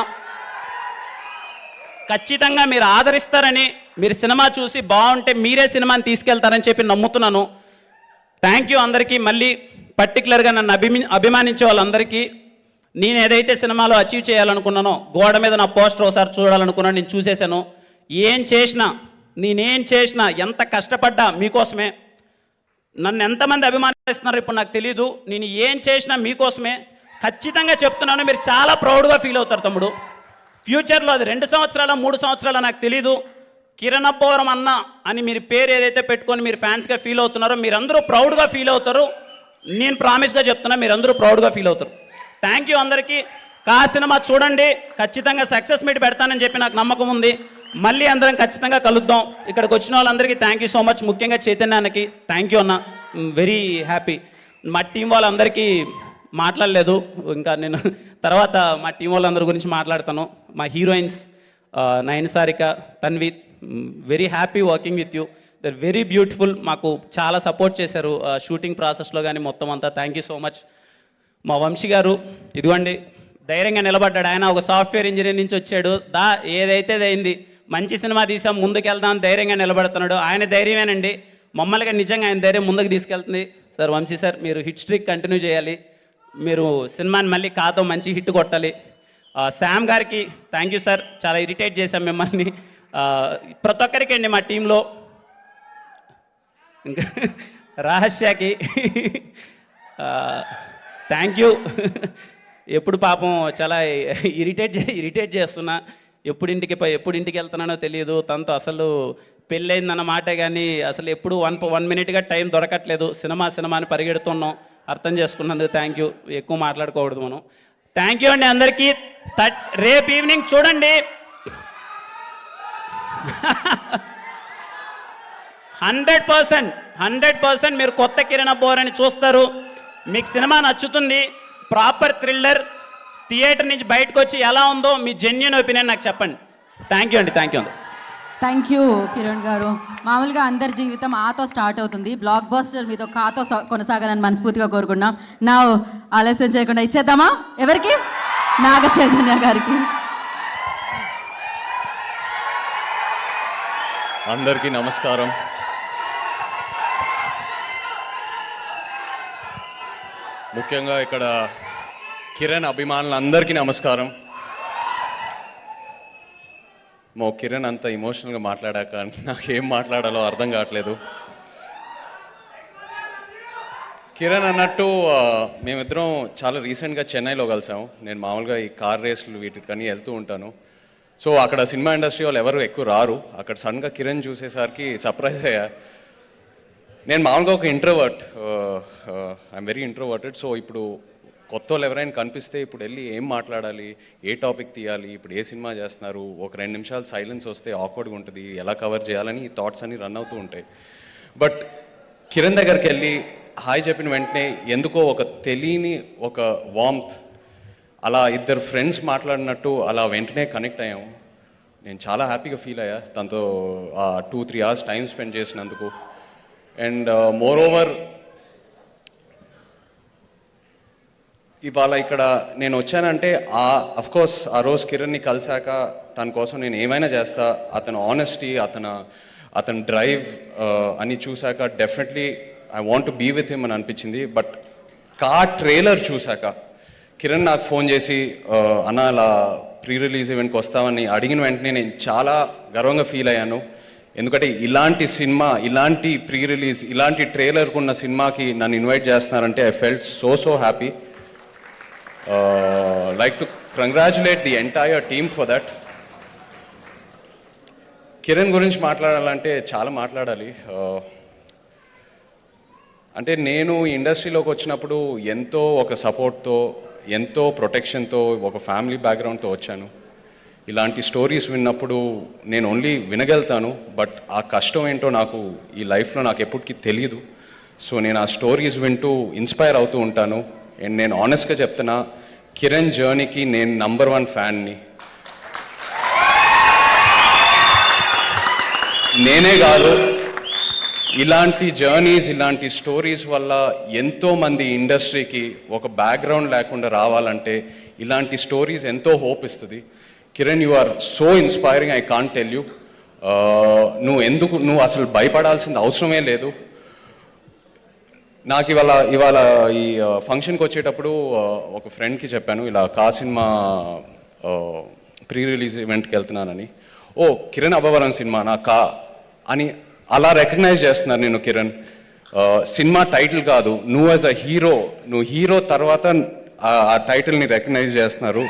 ఖచ్చితంగా మీరు ఆదరిస్తారని, మీరు సినిమా చూసి బాగుంటే మీరే సినిమాని తీసుకెళ్తారని చెప్పి నమ్ముతున్నాను. థ్యాంక్ యూ అందరికీ. మళ్ళీ పర్టికులర్గా నన్ను అభిమానించే వాళ్ళందరికీ, నేను ఏదైతే సినిమాలో అచీవ్ చేయాలనుకున్నానో, గోడ మీద నా పోస్టర్ ఒకసారి చూడాలనుకున్నాను, నేను చూసేశాను. నేనేం చేసినా ఎంత కష్టపడ్డా మీకోసమే. నన్ను ఎంతమంది అభిమానిస్తున్నారు ఇప్పుడు నాకు తెలీదు. నేను ఏం చేసినా మీకోసమే. ఖచ్చితంగా చెప్తున్నాను, మీరు చాలా ప్రౌడ్గా ఫీల్ అవుతారు తమ్ముడు. ఫ్యూచర్లో అది 2 సంవత్సరాల 3 సంవత్సరాల నాకు తెలీదు. కిరణ్ అబ్బవరం అన్న అని మీరు పేరు ఏదైతే పెట్టుకొని మీరు ఫ్యాన్స్గా ఫీల్ అవుతున్నారో మీరందరూ ప్రౌడ్గా ఫీల్ అవుతారు. నేను ప్రామిస్గా చెప్తున్నా, మీరందరూ ప్రౌడ్గా ఫీల్ అవుతారు. థ్యాంక్ యూ అందరికీ. కా సినిమా చూడండి, ఖచ్చితంగా సక్సెస్ మీట్ పెడతానని చెప్పి నాకు నమ్మకం ఉంది. మళ్ళీ అందరం ఖచ్చితంగా కలుద్దాం. ఇక్కడికి వచ్చిన వాళ్ళందరికీ థ్యాంక్ యూ సో మచ్. ముఖ్యంగా చైతన్యానికి థ్యాంక్ యూ అన్న, వెరీ హ్యాపీ. మా టీం వాళ్ళందరికీ మాట్లాడలేదు, ఇంకా నేను తర్వాత మా టీం వాళ్ళందరి గురించి మాట్లాడతాను. మా heroines Nayan Sarika, Tanvi, very happy working with you. They're very beautiful. మాకు చాలా సపోర్ట్ చేశారు షూటింగ్ ప్రాసెస్లో కానీ మొత్తం అంతా. Thank you so much. మా వంశీ గారు ఇదిగోండి ధైర్యంగా నిలబడ్డాడు. ఆయన ఒక సాఫ్ట్వేర్ ఇంజనీర్ నుంచి వచ్చాడు. ఏదైతే అయింది, మంచి సినిమా తీసాం, ముందుకెళ్దాం ధైర్యంగా నిలబడుతున్నాడు. ఆయన ధైర్యమేనండి మమ్మల్ని నిజంగా ఆయన ధైర్యం ముందుకు తీసుకెళ్తుంది. సార్ వంశీ సార్, మీరు హిట్ స్ట్రిక్ కంటిన్యూ చేయాలి. మీరు సినిమాని మళ్ళీ కాతో మంచి హిట్ కొట్టాలి. శామ్ గారికి థ్యాంక్ యూ సార్, చాలా ఇరిటేట్ చేశాం మిమ్మల్ని. ప్రతి ఒక్కరికి అండి మా టీంలో. ఇంకా రహస్యకి థ్యాంక్ యూ. ఎప్పుడు పాపం చాలా ఇరిటేట్ చేస్తున్నా. ఎప్పుడు ఇంటికి వెళ్తున్నానో తెలియదు. తనతో అసలు పెళ్ళయిందన్న మాట కానీ అసలు ఎప్పుడు 1 మినిట్గా టైం దొరకట్లేదు. సినిమా అని పరిగెడుతున్నాం. అర్థం చేసుకున్నందుకు థ్యాంక్ యూ. ఎక్కువ మాట్లాడుకోకూడదు మనం. థ్యాంక్ యూ అండి అందరికీ. రేపు ఈవినింగ్ చూడండి. 100% మీరు కొత్త కిరణ్ అబ్బవరాన్ని చూస్తారు. మీకు సినిమా నచ్చుతుంది. Proper thriller. థియేటర్ నుంచి బయటకు వచ్చి ఎలా ఉందో మీ జెన్యూన్ ఒపీనియన్ నాకు చెప్పండి. థ్యాంక్ యూ అండి. థ్యాంక్ యూ కిరణ్ గారు. మామూలుగా అందరి జీవితం ఆతో స్టార్ట్ అవుతుంది. బ్లాక్ బస్టర్ మీతో కాతో కొనసాగాలని మనస్ఫూర్తిగా కోరుకున్నాం. నా ఆలస్యం చేయకుండా ఇచ్చేద్దామా? ఎవరికి? నాగ చైతన్య గారికి. అందరికీ నమస్కారం. ముఖ్యంగా ఇక్కడ కిరణ్ అభిమానులందరికీ నమస్కారం. మా కిరణ్ అంత ఎమోషనల్గా మాట్లాడాక నాకేం మాట్లాడాలో అర్థం కావట్లేదు. కిరణ్ అన్నట్టు మేమిద్దరం చాలా రీసెంట్గా చెన్నైలో కలిసాము. నేను మామూలుగా ఈ కార్ రేస్లు వీటికని వెళ్తూ ఉంటాను. సో అక్కడ సినిమా ఇండస్ట్రీ వాళ్ళు ఎవరు ఎక్కువ రారు. అక్కడ సడన్గా కిరణ్ చూసేసరికి సర్ప్రైజ్ అయ్యా. నేను మామూలుగా ఒక introvert, I'm very introverted. So ఇప్పుడు కొత్త వాళ్ళు ఎవరైనా కనిపిస్తే ఇప్పుడు వెళ్ళి ఏం మాట్లాడాలి, ఏ టాపిక్ తీయాలి, ఇప్పుడు ఏ సినిమా చేస్తున్నారు, ఒక 2 నిమిషాలు సైలెన్స్ వస్తే ఆక్వర్డ్గా ఉంటుంది, ఎలా కవర్ చేయాలని ఈ థాట్స్ అన్నీ రన్ అవుతూ ఉంటాయి. బట్ కిరణ్ దగ్గరికి వెళ్ళి హాయ్ చెప్పిన వెంటనే ఎందుకో ఒక తెలియని ఒక వార్మ్త్, అలా ఇద్దరు ఫ్రెండ్స్ మాట్లాడినట్టు అలా వెంటనే కనెక్ట్ అయ్యాము. నేను చాలా హ్యాపీగా ఫీల్ అయ్యా తనతో 2-3 అవర్స్ టైం స్పెండ్ చేసినందుకు. అండ్ మోర్ ఓవర్ ఇవాళ ఇక్కడ నేను వచ్చానంటే అఫ్కోర్స్ ఆ రోజు కిరణ్ని కలిశాక తన కోసం నేను ఏమైనా చేస్తా, అతను ఆనెస్టీ, అతని డ్రైవ్ అని చూశాక definitely I want to be with him అని అనిపించింది. బట్ ట్రైలర్ చూశాక కిరణ్ నాకు ఫోన్ చేసి అన్న అలా ప్రీ రిలీజ్ ఈవెంట్కి వస్తామని అడిగిన వెంటనే నేను చాలా గర్వంగా ఫీల్ అయ్యాను. ఎందుకంటే ఇలాంటి సినిమా, ఇలాంటి ప్రీ రిలీజ్, ఇలాంటి ట్రైలర్కు ఉన్న సినిమాకి నన్ను ఇన్వైట్ చేస్తున్నారంటే I felt so happy. Like to congratulate the entire team for that. Kiran గురించి మాట్లాడాలంటే చాలా మాట్లాడాలి. అంటే నేను ఇండస్ట్రీలోకి వచ్చినప్పుడు ఎంతో ఒక సపోర్ట్తో, ఎంతో ప్రొటెక్షన్తో, ఒక ఫ్యామిలీ బ్యాక్గ్రౌండ్తో వచ్చాను. ఇలాంటి స్టోరీస్ విన్నప్పుడు నేను ఓన్లీ వినగలుగుతాను, బట్ ఆ కష్టం ఏంటో నాకు ఈ లైఫ్లో నాకు ఎప్పటికీ తెలియదు. సో నేను ఆ స్టోరీస్ వింటూ ఇన్స్పైర్ అవుతూ ఉంటాను. అండ్ నేను ఆనెస్ట్గా చెప్తున్నా, కిరణ్ జర్నీకి నేను నంబర్ 1 ఫ్యాన్ని. నేనే కాదు, ఇలాంటి జర్నీస్, ఇలాంటి స్టోరీస్ వల్ల ఎంతోమంది ఇండస్ట్రీకి ఒక బ్యాక్గ్రౌండ్ లేకుండా రావాలంటే ఇలాంటి స్టోరీస్ ఎంతో హోప్ ఇస్తుంది. Kiran, you are so inspiring, I can't tell you. నువ్వు అసలు భయపడాల్సిన అవసరమే లేదు. నాకు ఇవాళ ఈ ఫంక్షన్కి వచ్చేటప్పుడు ఒక ఫ్రెండ్కి చెప్పాను, ఇలా సినిమా ప్రీ రిలీజ్ ఈవెంట్కి వెళ్తున్నానని. ఓ కిరణ్ అబ్బవరం సినిమా నా అని అలా రికగ్నైజ్ చేస్తున్నారు నేను. కిరణ్ సినిమా టైటిల్ కాదు, నువ్వు యాజ్ అ హీరో, నువ్వు హీరో తర్వాత ఆ టైటిల్ని రికగ్నైజ్ చేస్తున్నారు.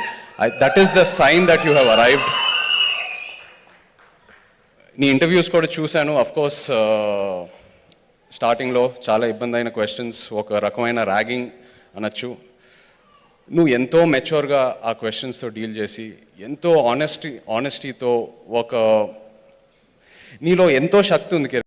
That is the sign that you have arrived. నీ ఇంటర్వ్యూస్ కూడా చూశాను. అఫ్కోర్స్ స్టార్టింగ్లో చాలా ఇబ్బంది అయిన క్వశ్చన్స్, ఒక రకమైన ర్యాగింగ్ అనొచ్చు. నువ్వు ఎంతో మెచ్యూర్గా ఆ క్వశ్చన్స్తో డీల్ చేసి, ఎంతో ఆనెస్టీతో నీలో ఎంతో శక్తి ఉంది Kiran.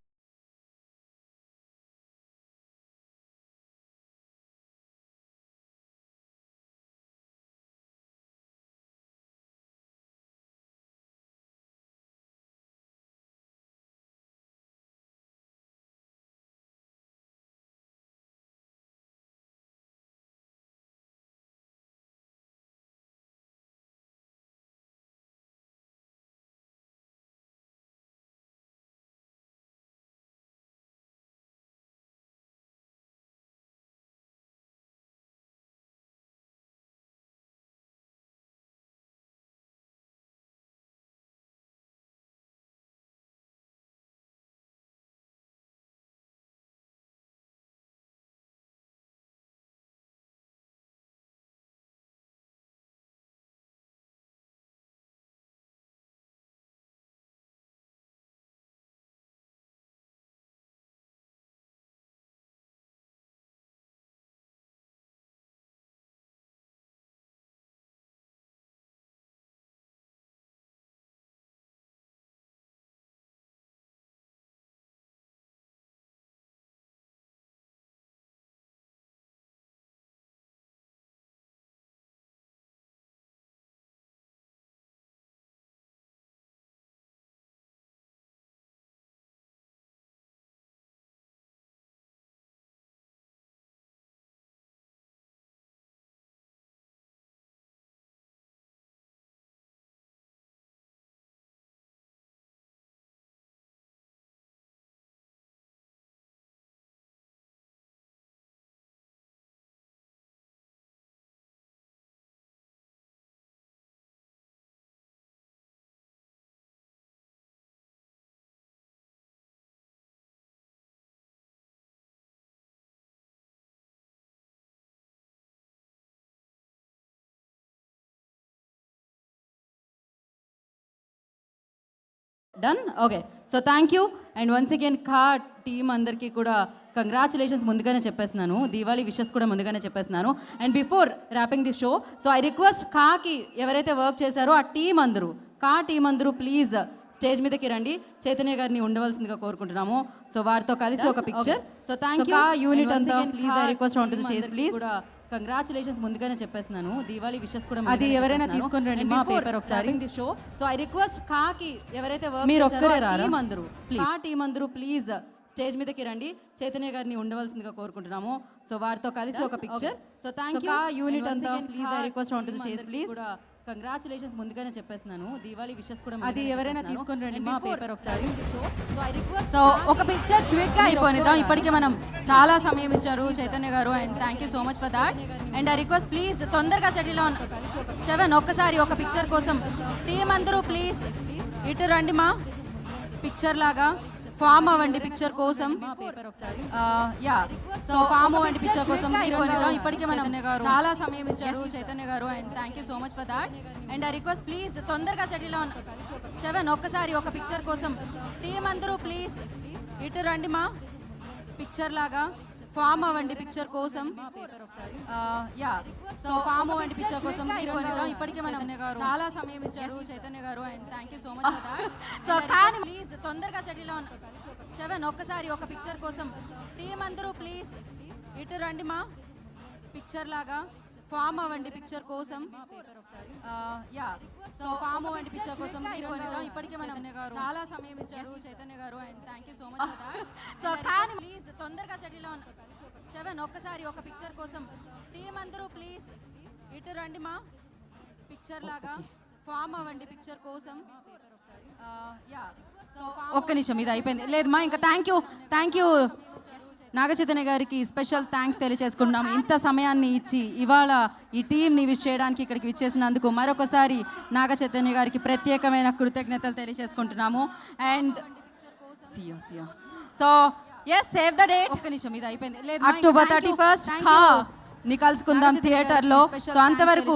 Done. Okay, so thank you. And once again కా టీమ్ అందరికీ కూడా కంగ్రాచులేషన్స్ ముందుగానే చెప్పేస్తున్నాను. దీవాళీ విషెస్ కూడా ముందుగానే చెప్పేస్తున్నాను. And before wrapping the show, so I request కాకి ఎవరైతే వర్క్ చేశారో ఆ టీం అందరూ ప్లీజ్ స్టేజ్ మీదకి రండి. చైతన్య గారిని ఉండవలసిందిగా కోరుకుంటున్నాము. సో వారితో కలిసి ఒక picture. So thank you unit అంతా please I request on to the stage please. కూడా కంగ్రాచులేషన్స్ ముందుగానే చెప్పేస్తున్నాను. దీవాళీ విషెస్ కూడా అది ఎవరైనా తీసుకొని రండి మా పేపర్ ఒకసారి the show. So I request కాకి ఎవరైతే వర్క్ మీరు ఒక్కరే రారా టీం అందరూ ప్లీజ్ స్టేజ్ మీదకి రండి. చైతన్య గారిని ఉండవలసిందిగా కోరుకుంటున్నాము. సో వారితో కలిసి ఒక picture. So thank you unit అంతా please I request on to the stage please. కూడా కంగ్రాచులేషన్స్ ముందుగానే చెప్పేస్తున్నాను. దీవాళీ విషెస్ కూడా అది ఎవరైనా తీసుకొని రండి మా పేపర్ ఒకసారి. సో ఒక పిక్చర్ క్విక్ గా అయిపోయిద్దాం. ఇప్పటికే మనం చాలా సమయం ఇచ్చారు చైతన్య గారు and thank you so much for that. And I request please తొందరగా సెటిల్ ఆన్ 7 ఒక్కసారి ఒక పిక్చర్ కోసం టీం అందరూ ప్లీజ్ ఇటు రండి. మా పిక్చర్ లాగా ఫామ్ అవ్వండి పిక్చర్ కోసం. యా, సో ఫామ్ అవ్వండి పిక్చర్ కోసం ఇప్పటికే మనం చాలా సమయం ఇచ్చారు చైతన్య గారు and thank you so much for that. And I request please తొందరగా సెటిల్ ఆన్ 7 ఒక్కసారి ఒక పిక్చర్ కోసం టీం అందరూ ప్లీజ్ ఇటు రండి. మా పిక్చర్ లాగా ఫామ్ అవ్వండి పిక్చర్ కోసం. యా, సో ఫామ్ అవ్వండి పిక్చర్ కోసం ఇప్పటికే మనం చాలా సమయం ఇచ్చారు చైతన్య గారు and thank you so much for that. So కానీ ప్లీజ్ తొందరగా సెటిల్ ఆన్ 7 ఒక్కసారి ఒక పిక్చర్ కోసం టీం అందరూ ప్లీజ్ ఇటు రండి. మా పిక్చర్ లాగా ఫామ్ అవ్వండి పిక్చర్ కోసం. యా, సో ఫామ్ అవ్వండి పిక్చర్ కోసం ఇప్పటికే మనం చాలా సమయం ఇచ్చారు చైతన్య గారు and thank you so much for that. So కానీ ప్లీజ్ తొందరగా సెటిల్ ఆన్ 7 ఒక్కసారి ఒక పిక్చర్ కోసం టీం అందరూ ప్లీజ్ ఇటు రండి. మా పిక్చర్ లాగా ఫామ్ అవ్వండి పిక్చర్ కోసం. యా, సో ఒక్క నిమిషం ఇది అయిపోయింది లేదు మా ఇంకా థ్యాంక్ యూ నాగ చైతన్య గారికి స్పెషల్ థ్యాంక్స్ తెలియజేసుకుంటున్నాము. ఇంత సమయాన్ని ఇచ్చి ఇవాళ ఈ టీంని విష్ చేయడానికి ఇక్కడికి విచ్చేసినందుకు మరొకసారి నాగ చైతన్య గారికి ప్రత్యేకమైన కృతజ్ఞతలు తెలియజేసుకుంటున్నాము. And so yes save the date. ఒక్క నిమిషం ఇది అయిపోయింది లేదు అక్టోబర్ 31st ని కలుసుకుందాం థియేటర్లో. సో అంతవరకు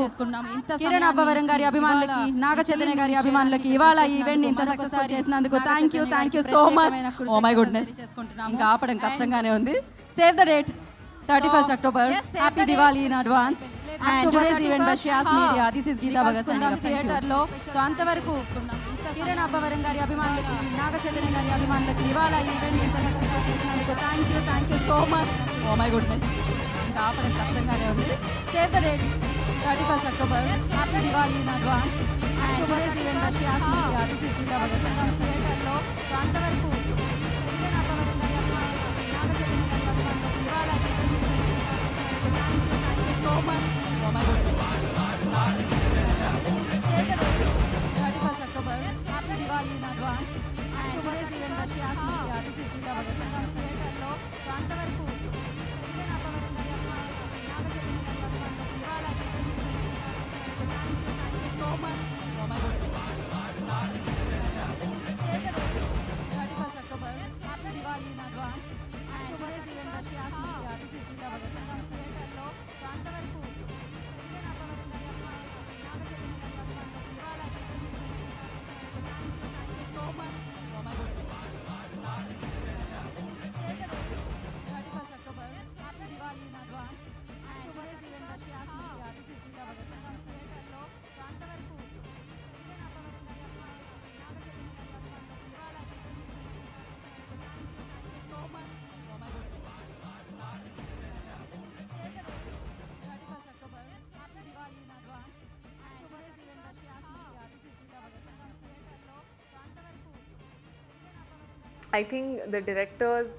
కిరణ్ అబ్బవరం గారి అభిమానులకి, నాగ చైతన్య గారి అభిమానులకి ఇవాళ ఈవెంట్ ఇంత సక్సెస్ఫుల్ చేసినందుకు thank you so much. Oh my goodness, ఇంకా ఆపడం కష్టంగానే ఉంది. Save the date 31st October. Happy Diwali in advance. And today's event by Shyas Media. This is Geeta Bhagat signing off. థియేటర్లో. సో అంతవరకు కిరణ్ అబ్బవరం గారి అభిమానులకి, నాగ చైతన్య గారి అభిమానులకి ఇవాళ ఈవెంట్ ఇంత సక్సెస్ఫుల్ చేసినందుకు thank you so much. Oh my goodness, ఇంకా ఆపడం కష్టంగానే ఉంది. Save the date 31st October. Happy Diwali in advance. And today's event by Shyas Media. This is Geeta Bhagat signing off. థియేటర్లో. సో అంతవరకు కిరణ్ అబ్బవరం గారి అభిమానులకి, నాగ చైతన్య గారి అభిమానులకి ఇవాళ so much. Oh my goodness. Save the date 31st October. Happy Diwali in advance. And today's event by Shyas Media. This is Geeta Bhagat signing off. థియేటర్లో. So అంతవరకు కిరణ్ అబ్బవరం గారి అభిమానులకి, నాగ చైతన్య గారి అభిమానులకి ఇవాళ so much. Oh my goodness. Save the date 31st October. Happy Diwali in advance. And today's event by Shyas Media. This is Geeta Bhagat signing off. థియేటర్లో. So అంతవరకు కిరణ్ అబ్బవరం గారి అభిమానులకి, నాగ చైతన్య గారి అభిమానులకి ఇవాళ so much. Oh my goodness. Save the date 31st October. Happy Diwali in advance. And today's event by Shyas Media. This is Geeta Bhagat signing off. థియేటర్లో. So అంతవరకు కిరణ్ అబ్బవరం గారి అభిమానులకి, నాగ చైతన్య గారి అభిమానులకి ఇవాళ so much. Oh my goodness. Save the date 31st October. Happy Diwali in advance. And today's event by Shyas Media. This is Geeta Bhagat signing off. థియేటర్లో. So అంతవరకు I think the directors